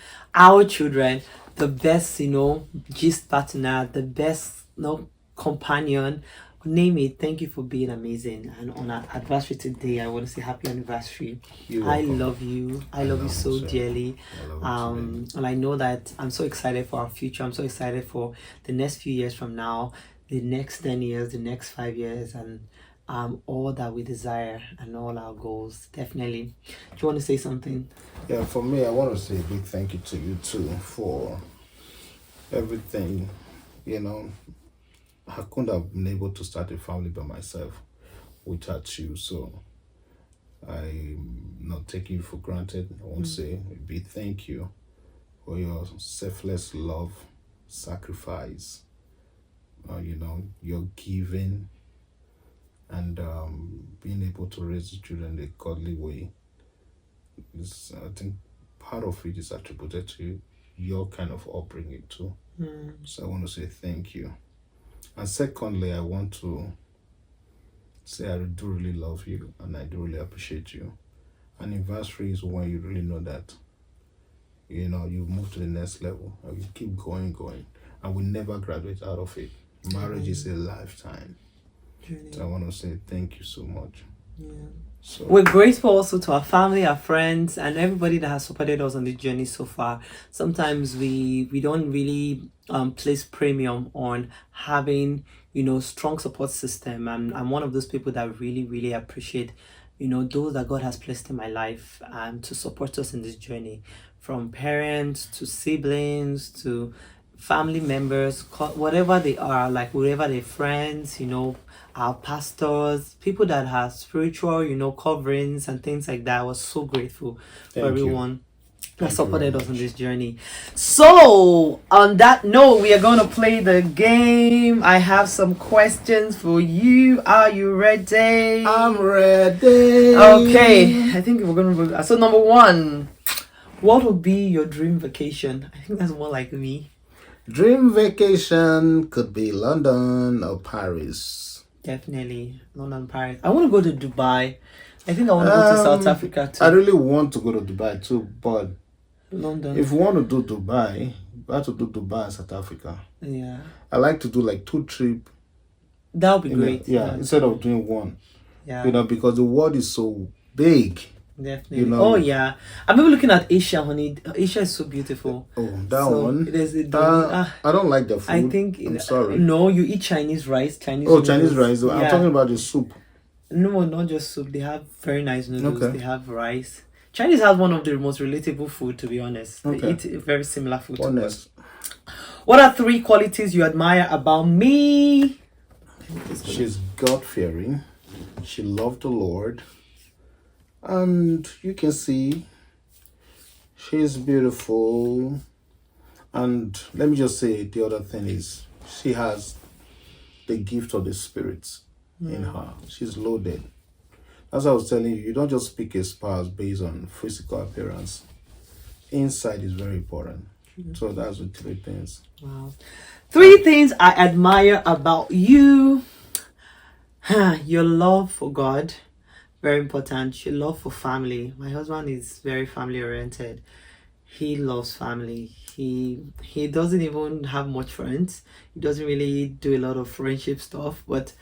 the best, you know, gist partner, the best, you know, companion. Name it. Thank you for being amazing. And on our anniversary today, I want to say happy anniversary. I love you. I love you so dearly. And I know that I'm so excited for our future. I'm so excited for the next few years from now, the next 10 years, the next 5 years, and all that we desire and all our goals. Definitely. Do you want to say something? Yeah, for me, I want to say a big thank you to you too for everything, you know. I couldn't have been able to start a family by myself without you. So I'm not taking you for granted. I won't say a big thank you for your selfless love, sacrifice, your giving, and being able to raise the children in a godly way. Is, I think, part of it is attributed to your kind of upbringing too. So I want to say thank you. And secondly, I want to say I do really love you and I do really appreciate you. Anniversary is when you really know that you move to the next level and you keep going, and we never graduate out of it. Marriage is a lifetime. So I want to say thank you so much. So We're grateful also to our family, our friends, and everybody that has supported us on this journey so far. Sometimes we don't really place premium on having strong support system. I'm one of those people that really appreciate those that God has placed in my life to support us in this journey, from parents to siblings to family members, whatever they are, like whatever they're friends, our pastors, people that have spiritual, coverings and things like that. I was so grateful for Thank you. everyone that Thank you supported very us on much. this journey. So, on that note, we are going to play the game. I have some questions for you. Are you ready? I'm ready. Okay, I think we're going to. So, number one, what would be your dream vacation? I think that's more like me. Dream vacation could be London or Paris. Definitely London, Paris. I want to go to Dubai. I think I want to go to South Africa too. I really want to go to Dubai too, but London. if you want to do Dubai, you have to do Dubai and South Africa. Yeah, I like to do like 2 trips. that would be great. Instead of doing one. Yeah, Because the world is so big. definitely. Oh yeah, I've been looking at Asia, honey. Asia is so beautiful. Oh, that So, one. it is. I don't like the food. I think. I'm sorry. No, you eat Chinese rice. Chinese. Oh, Chinese noodles. rice. I'm Yeah. talking about the soup. No, not just soup. They have very nice noodles. Okay. They have rice. Chinese has one of the most relatable food, to be honest. They Okay. eat very similar food to us. Honest. What are 3 qualities you admire about me? She's God fearing. She loved the Lord. And you can see she's beautiful. And let me just say the other thing is she has the gift of the Spirit in her. She's loaded. As I was telling you, you don't just pick a spouse based on physical appearance. Inside is very important. So that's the 3 things. Wow. 3 things I admire about you. Your love for God, very important. Your love for family. My husband is very family oriented. He loves family. He doesn't even have much friends. He doesn't really do a lot of friendship stuff, but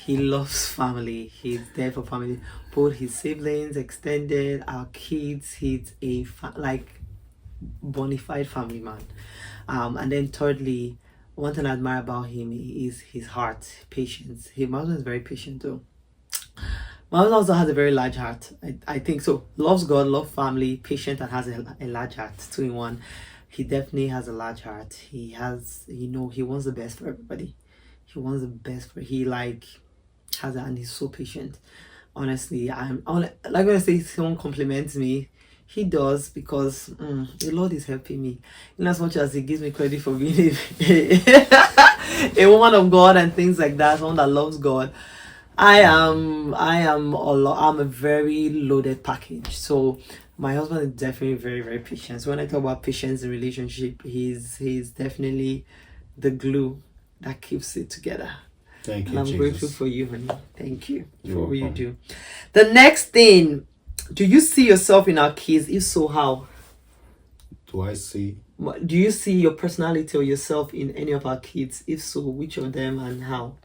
he loves family. He's there for family. Both his siblings, extended, our kids. He's a bona fide family man. And then thirdly, one thing I admire about him is his heart, patience. My husband is very patient too. My husband also has a very large heart. I think so. Loves God, loves family, patient, and has a large heart. 2 in 1. He definitely has a large heart. He has, he wants the best for everybody. He wants the best for, has it, and he's so patient. Honestly, I'm like when I say someone compliments me, he does, because the Lord is helping me. In as much as he gives me credit for being a woman of God and things like that, someone that loves God, I'm a very loaded package. So my husband is definitely very, very patient. So when I talk about patience in relationship, he's definitely the glue that keeps it together. Thank And you, I'm Jesus. grateful for you, honey. Thank you You're for what you welcome. do. The next thing, do you see yourself in our kids? If so, how? Do I see? Do you see your personality or yourself in any of our kids? If so, which of them and how?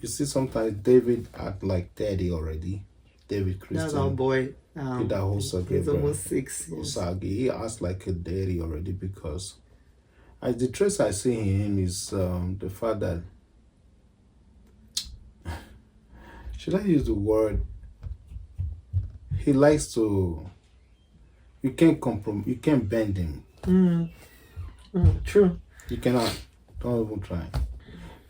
You see, sometimes David act like daddy already. David That's our Christian. boy. Peter Hosa He's Gabriel. almost 6. Yes. Osagi, he acts like a daddy already, because the traits I see in him is the fact that, should I use the word, he likes to, you can't bend him. True. You cannot. Don't even try.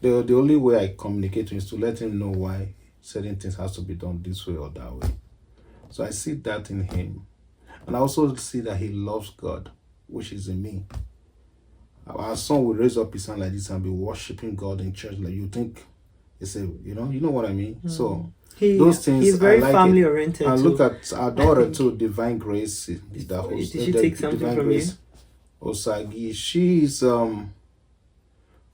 the only way I communicate is to let him know why certain things has to be done this way or that way. So I see that in him. And I also see that he loves God, which is in me. Our son will raise up his hand like this and be worshiping God in church. Like you think it's a, you know what I mean? So those things he's very I like family it. oriented. And too. look at our daughter too, Divine Grace. Did she take something Divine from Grace Osagi. She's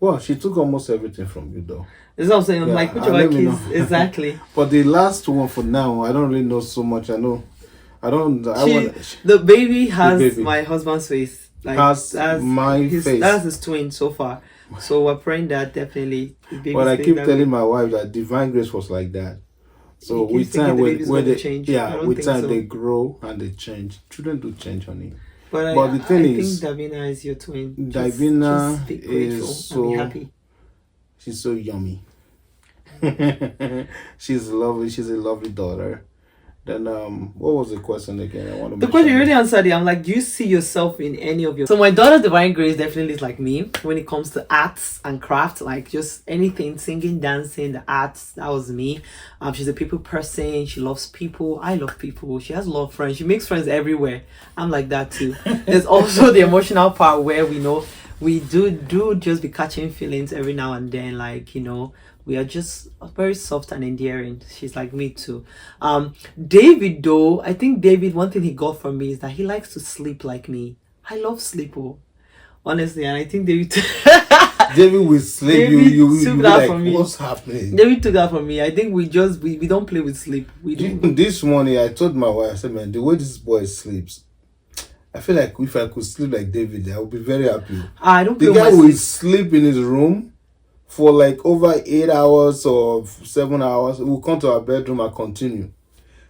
well, she took almost everything from you though. That's what I'm saying. I'm Yeah, like, which of and our let me kids know. exactly? But the last one for now, I don't really know so much. I know, I don't. I want. The baby has baby my husband's face. Like has that's my face. That's his twin so far. So we're praying that definitely the baby's But I staying keep that telling way. my wife that Divine Grace was like that. So You keep with thinking time, the when baby's when gonna they change. I yeah, don't with think time so. they grow and they change. Children do change, honey. But But the thing I is, think Davina is your twin. Davina just be grateful is and be so happy. she's so yummy. She's lovely. She's a lovely daughter. Then what was the question again? I want to. The question you already answered it. I'm like, do you see yourself in any of your? So my daughter Divine Grace definitely is like me when it comes to arts and craft, like just anything, singing, dancing, the arts. That was me. She's a people person. She loves people. I love people. She has a lot of friends. She makes friends everywhere. I'm like that too. There's also the emotional part where we do just be catching feelings every now and then, like we are just very soft and endearing. She's like me too. David though, I think David, one thing he got from me is that he likes to sleep like me. I love sleep, honestly, and I think David David will sleep. David You took be that like, from me. what's happening? David took that from me. I think we don't play with sleep. We do. This morning, I told my wife, I said, man, the way this boy sleeps, I feel like if I could sleep like David, I would be very happy. I don't. The guy will sleep in his room for like over 8 hours or 7 hours. We'll come to our bedroom and continue.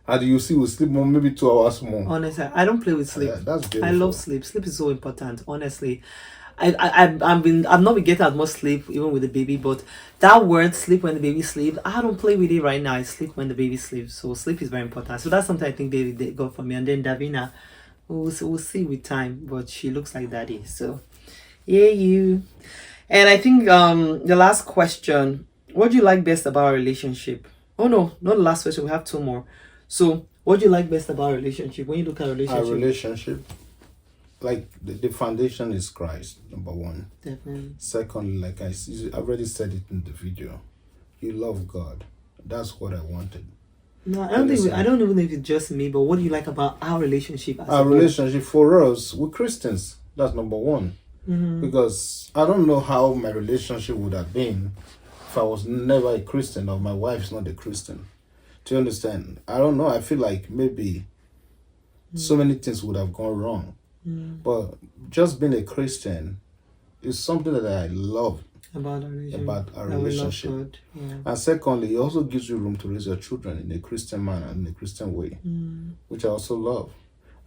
And you see, we'll sleep more, maybe 2 hours more. Honestly, I don't play with sleep. Yeah, that's beautiful. I love sleep. Sleep is so important. Honestly, I've not been getting as much sleep even with the baby, but that word "sleep when the baby sleeps," I don't play with it right now. I sleep when the baby sleeps. So sleep is very important. So that's something I think David got from me. And then Davina, we'll see with time, but she looks like daddy. So yeah, you. And I think the last question: what do you like best about our relationship? Oh no, not the last question. We have two more. So, what do you like best about our relationship? When you look at our relationship, Our relationship, like the foundation is Christ, number one. definitely. Secondly, like I already said it in the video, you love God. That's what I wanted. No, I don't even know if it's just me, but what do you like about our relationship? Our relationship for us, we're Christians. That's number one. Mm-hmm. Because I don't know how my relationship would have been if I was never a Christian or my wife's not a Christian. Do you understand? I don't know. I feel like maybe so many things would have gone wrong. But just being a Christian is something that I love About our relationship. about our That we love relationship. God. Yeah. And secondly, it also gives you room to raise your children in a Christian manner, in a Christian way, which I also love.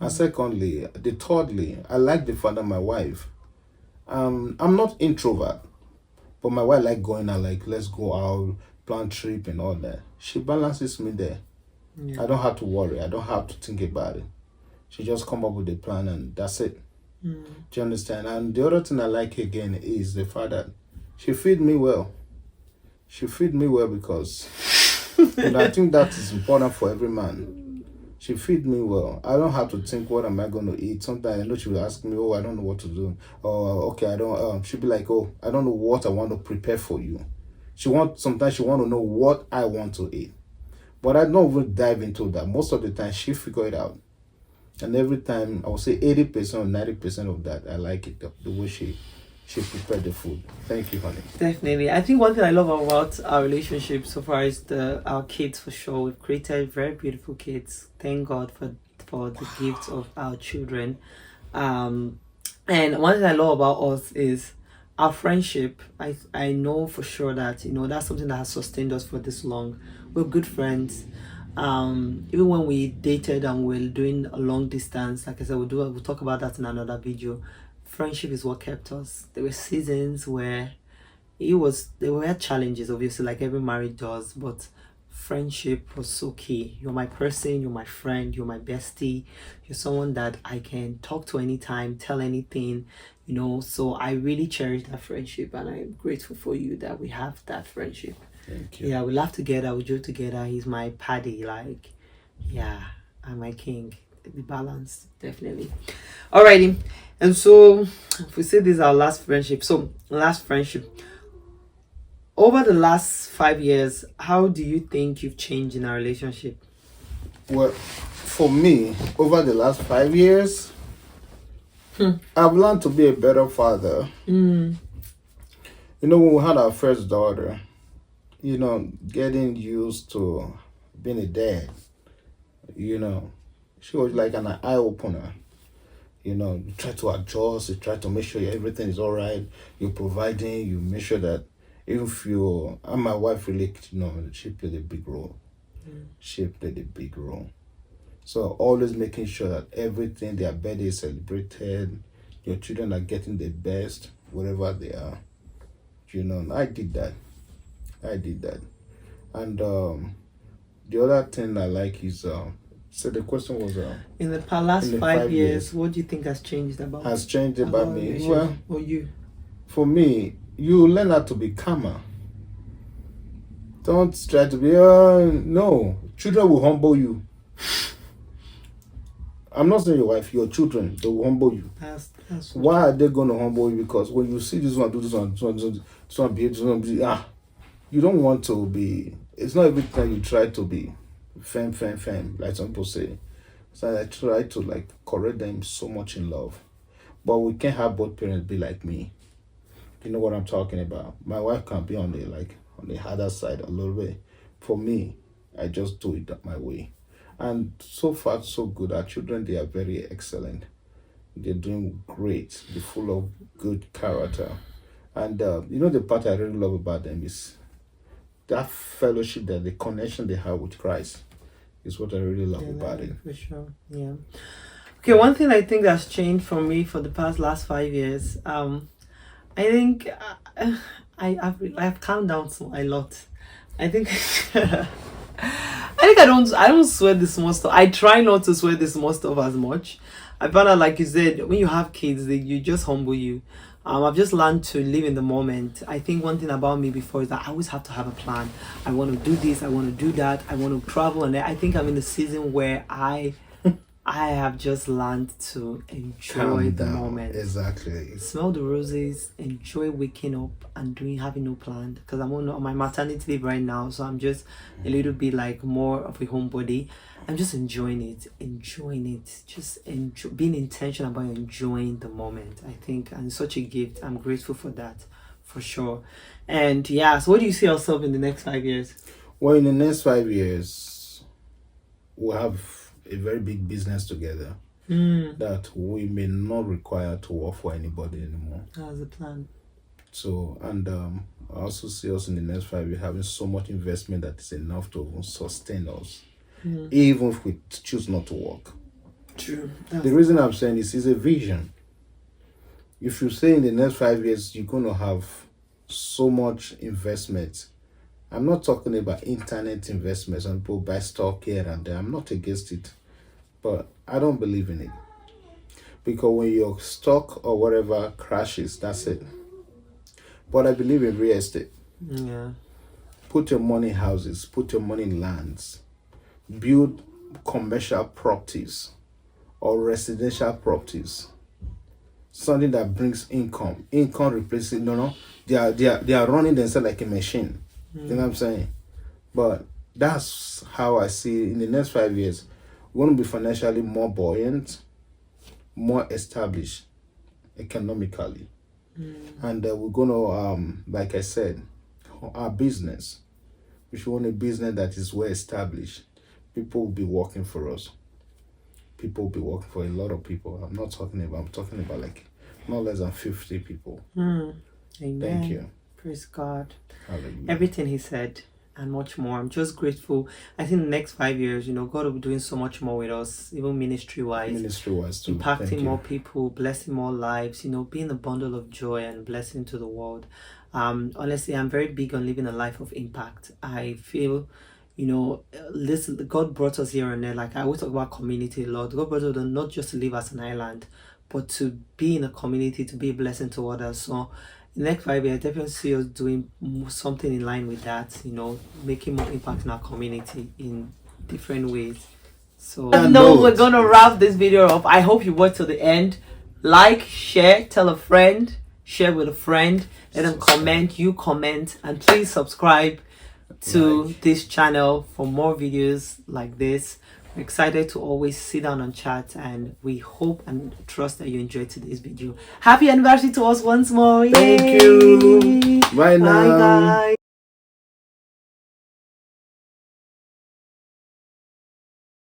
And secondly, thirdly, I like the fact that my wife, I'm not introvert, but my wife like going out, like let's go out, plan trip and all that. She balances me there. Yeah. I don't have to worry. I don't have to think about it. She just come up with a plan and that's it. Do you understand? And the other thing I like again is the fact that she feed me well. She feed me well because and I think that is important for every man. She feed me well. I don't have to think what am I going to eat. Sometimes I know she will ask me, oh, I don't know what to do. Or okay, I don't. She'll be like, oh, I don't know what I want to prepare for you. Sometimes she want to know what I want to eat. But I don't even dive into that. Most of the time, she figure it out. And every time, I would say 80% or 90% of that, I like it, the way she prepared the food. Thank you, honey. Definitely. I think one thing I love about our relationship so far is our kids for sure. We've created very beautiful kids. Thank God for the gift of our children. And one thing I love about us is our friendship. I know for sure that that's something that has sustained us for this long. We're good friends. Even when we dated and we're doing a long distance, like I said, we'll talk about that in another video. Friendship is what kept us. There were seasons where there were challenges, obviously, like every marriage does, but friendship was so key. You're my person, you're my friend, you're my bestie, you're someone that I can talk to anytime, tell anything, So I really cherish that friendship, and I'm grateful for you that we have that friendship. Thank you. Yeah, we laugh together, we joke together. He's my paddy, yeah, I'm my king. The balance, definitely. Alrighty, and so if we say this is our last friendship, over the last 5 years, how do you think you've changed in our relationship? Well, for me, over the last 5 years, I've learned to be a better father. When we had our first daughter, getting used to being a dad, she was like an eye opener. You try to adjust, you try to make sure everything is all right. You're providing, you make sure that if you and my wife really, she played a big role. She played a big role. So always making sure that everything, their birthday is celebrated, your children are getting the best wherever they are. I did that. And the other thing I like is so the question was in the last in the 5 years, what do you think has changed has changed about our me. relationship? Well, Or you? for me, you learn how to be calmer. Don't try to be no. Children will humble you. I'm not saying your wife, your children, they will humble you. That's Why are they going to humble you? Because when you see this one do this one, this one behave, this one be, you don't want to be. It's not every time you try to be firm, like some people say. So I try to correct them so much in love, but we can't have both parents be like me. You know what I'm talking about? My wife can be on the harder side a little bit. For me, I just do it my way. And so far, so good. Our children, they are very excellent. They're doing great. They're full of good character. And the part I really love about them is that fellowship, that the connection they have with Christ is what I really love about it. For sure. Yeah. Okay, one thing I think that's changed for me for the last 5 years, I think I've calmed down a lot. I think I don't sweat the small stuff. I try not to sweat the small stuff as much. I found out, like you said, when you have kids, you just humble you. I've just learned to live in the moment. I think one thing about me before is that I always have to have a plan. I want to do this, I want to do that, I want to travel, and I think I'm in the season where I have just learned to enjoy the moment. Exactly. Smell the roses, enjoy waking up and having no plan. Because I'm on my maternity leave right now, so I'm just a little bit more of a homebody. I'm just enjoying it. Just being intentional about enjoying the moment. I think, and it's such a gift. I'm grateful for that, for sure. And yeah, so what do you see yourself in the next 5 years? Well, in the next 5 years, we'll have a very big business together that we may not require to work for anybody anymore. That's the plan. So, and I also see us in the next 5 years having so much investment that is enough to sustain us, even if we choose not to work. True. The reason I'm saying this is a vision. If you say in the next 5 years you're going to have so much investment, I'm not talking about internet investments and people buy stock here and there. I'm not against it, but I don't believe in it. Because when your stock or whatever crashes, that's it. But I believe in real estate. Yeah. Put your money in houses, put your money in lands, build commercial properties or residential properties. Something that brings income. Income replacing, they are running themselves like a machine. You know what I'm saying? But that's how I see it. In the next 5 years, we're going to be financially more buoyant, more established economically. And we're going to, like I said, our business. If you want a business that is well established, people will be working for us. People will be working for a lot of people. I'm talking about not less than 50 people. Amen. Thank you. Praise God. Hallelujah. Everything he said and much more. I'm just grateful. I think the next 5 years, God will be doing so much more with us, even ministry-wise. Ministry-wise too. Impacting more people, blessing more lives, being a bundle of joy and blessing to the world. Honestly, I'm very big on living a life of impact. I feel, you know, listen, God brought us here and there. Like I always talk about community a lot. God brought us not just to live as an island, but to be in a community, to be a blessing to others. So in the next 5 years, I definitely see us doing something in line with that, you know, making more impact in our community in different ways. So no, we're gonna wrap this video up. I hope you watch till the end. Like, share, tell a friend, share with a friend, let them comment, you comment, and please subscribe to this channel for more videos like this. We're excited to always sit down and chat, and we hope and trust that you enjoyed today's video. Happy anniversary to us once more. Yay! Thank you. Bye now. Bye, guys.